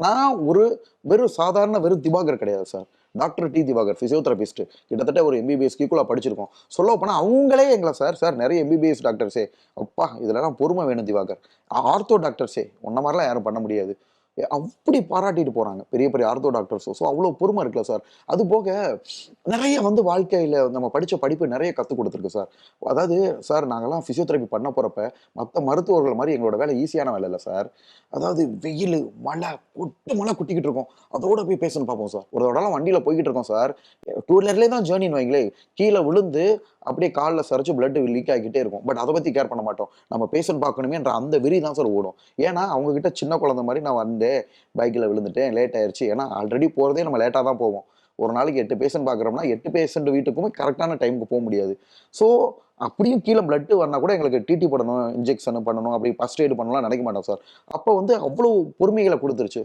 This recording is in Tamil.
நான் வெறும் சாதாரண வெறும் திவாகர் கிடையாது sir. Doctor D. Diwakar physiotherapist. கிட்டத்தட்ட ஒரு எம்பிபிஎஸ் ஈக்குவலா படிச்சிருக்கோம். சொல்லப்போனா அவங்களே எங்கள சார் சார் நெறைய எம்பிபிஎஸ் டாக்டர்ஸே, அப்பா இதுலலாம் பொறுமை வேணும் திவாகர். ஆர்த்தோ டாக்டர்ஸே உன்ன மாரிலாம் யாரும் பண்ண முடியாது. அப்படி பாராட்டிட்டு போறாங்க. பெரிய பெரிய ஆர்த்தோ டாக்டர்ஸும். ஸோ அவ்வளோ பொறுமை இருக்குல்ல சார். அது போக நெறைய வந்து வாழ்க்கையில நம்ம படிச்ச படிப்பு நெறைய கத்துக் குடுத்துருக்கு சார். அதாவது சார் நாங்கலாம் பிசியோதெரபி பண்ண போறப்ப, மத்த மருத்துவர்கள் மாரி எங்களோட வேலை ஈஸியான வேலை இல்ல சார். அதாவது வெயிலு, மழை, மழை கொட்டிக்கிட்டு இருக்கும். அதோட போய் பேஷண்ட் பார்ப்போம் சார். ஒரு தடவலாம் வண்டியில போய்க்கிட்டு இருக்கோம் சார். டூ வீலர்லயே தான் ஜர்னின்னு வைங்களேன். கீழ விழுந்து அப்படியே கால்ல சறுச்சு பிளட் லீக் ஆகிக்கிட்டே இருக்கும். பட் அத பத்தி கேர் பண்ண மாட்டோம். நம்ம பேஷண்ட் பார்க்கணுமேன்ற அந்த வெறி தான் சார் ஓடும். ஏன்னா, அவங்க கிட்ட சின்ன குழந்தை மாரி நான் வந்தேன், பைக்ல விழுந்துட்டேன், லேட் ஆயிருச்சு. ஏன்னா ஆல்ரெடி போறதே நம்ம லேட்டா தான் போவோம். ஒரு நாளைக்கு 8 பேஷண்ட் பார்க்குறோம்னா, 8 பேஷண்ட் வீட்டுக்குமே கரெக்ட்டான டைம்க்கு முடியாது. ஸோ, அப்படியும் கீழ பிளட் வரனா கூட எங்களுக்கு டிடி போடணும், இன்ஜெக்ஷன் பண்ணணும், அப்படி ஃபர்ஸ்ட் எய்ட் பண்ணணும்லாம் நினைக்க மாட்டோம் சார். அப்ப வந்து அவ்வளோ பொறுமைகள குடுத்துருச்சு.